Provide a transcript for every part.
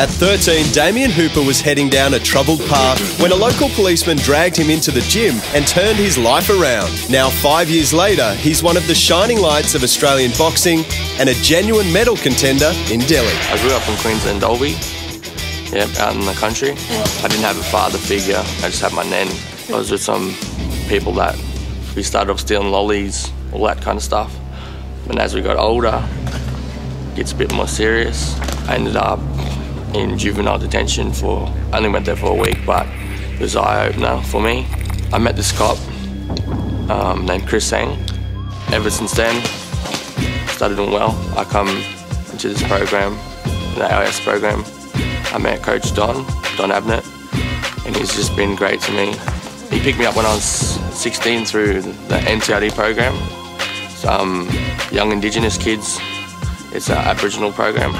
At 13, Damien Hooper was heading down a troubled path when a local policeman dragged him into the gym and turned his life around. Now, 5 years later, he's one of the shining lights of Australian boxing and a genuine medal contender in Delhi. I grew up in Queensland, Dalby, out in the country. I didn't have a father figure, I just had my nan. I was with some people that we started off stealing lollies, all that kind of stuff. And as we got older, it gets a bit more serious. I ended up in juvenile detention I only went there for a week, but it was an eye-opener for me. I met this cop named Chris Sang. Ever since then, started doing well. I come into this program, the AIS program. I met Coach Don Abnett, and he's just been great to me. He picked me up when I was 16 through the NCRD program. It's, young Indigenous kids. It's an Aboriginal program.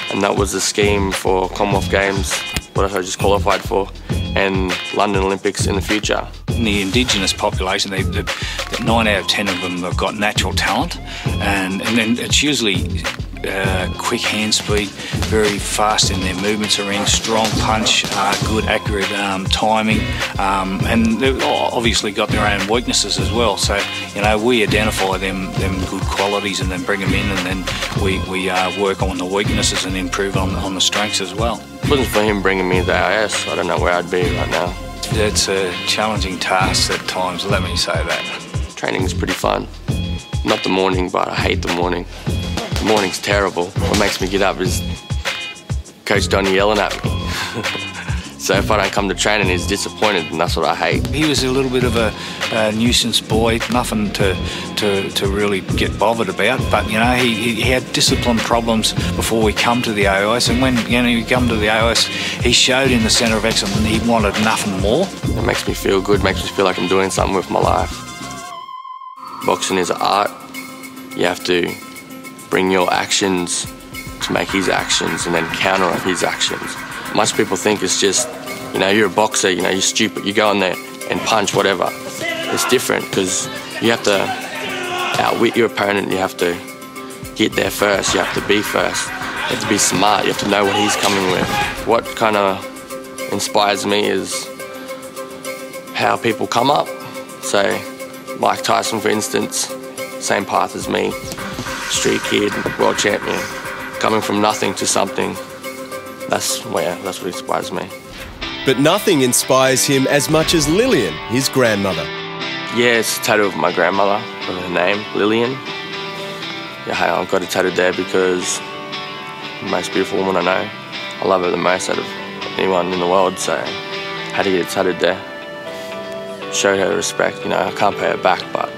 And that was the scheme for Commonwealth Games, what I just qualified for, and London Olympics in the future. In the Indigenous population, 9 out of 10 of them have got natural talent, and then it's usually quick hand speed, very fast in their movements are in, strong punch, good accurate timing, and they've obviously got their own weaknesses as well. So, you know, we identify them good qualities and then bring them in, and then we work on the weaknesses and improve on the strengths as well. If it wasn't for him bringing me the AIS, I don't know where I'd be right now. It's a challenging task at times, let me say that. Training is pretty fun. Not the morning, but I hate the morning. The morning's terrible. What makes me get up is Coach Donnie yelling at me. So if I don't come to training, he's disappointed, and that's what I hate. He was a little bit of a nuisance boy, nothing to really get bothered about, but you know, he had discipline problems before we come to the AIS, and when we come to the AIS, he showed in the Centre of Excellence that he wanted nothing more. It makes me feel good, makes me feel like I'm doing something with my life. Boxing is an art. You have to bring your actions to make his actions and then counter off his actions. Most people think it's just, you're a boxer, you're stupid, you go in there and punch, whatever. It's different because you have to outwit your opponent, you have to get there first, you have to be first, you have to be smart, you have to know what he's coming with. What kind of inspires me is how people come up. So Mike Tyson, for instance, same path as me. Street kid, world champion, coming from nothing to something. That's what inspires me. But nothing inspires him as much as Lillian, his grandmother. Yeah, it's a tattoo of my grandmother, with her name, Lillian. Yeah, I got it tattooed there because the most beautiful woman I know. I love her the most out of anyone in the world, so I had to get it tattooed there. Show her respect, I can't pay her back, but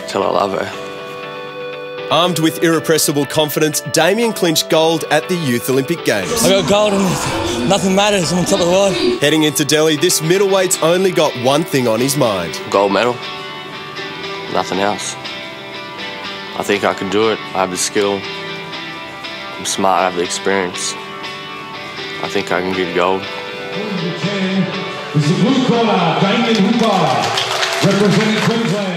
tell her I love her. Armed with irrepressible confidence, Damien clinched gold at the Youth Olympic Games. I got gold and nothing matters, I'm on top of the world. Heading into Delhi, this middleweight's only got one thing on his mind. Gold medal, nothing else. I think I can do it, I have the skill, I'm smart, I have the experience. I think I can get gold. This is the blue corner, Damien Hooper, representing Queensland.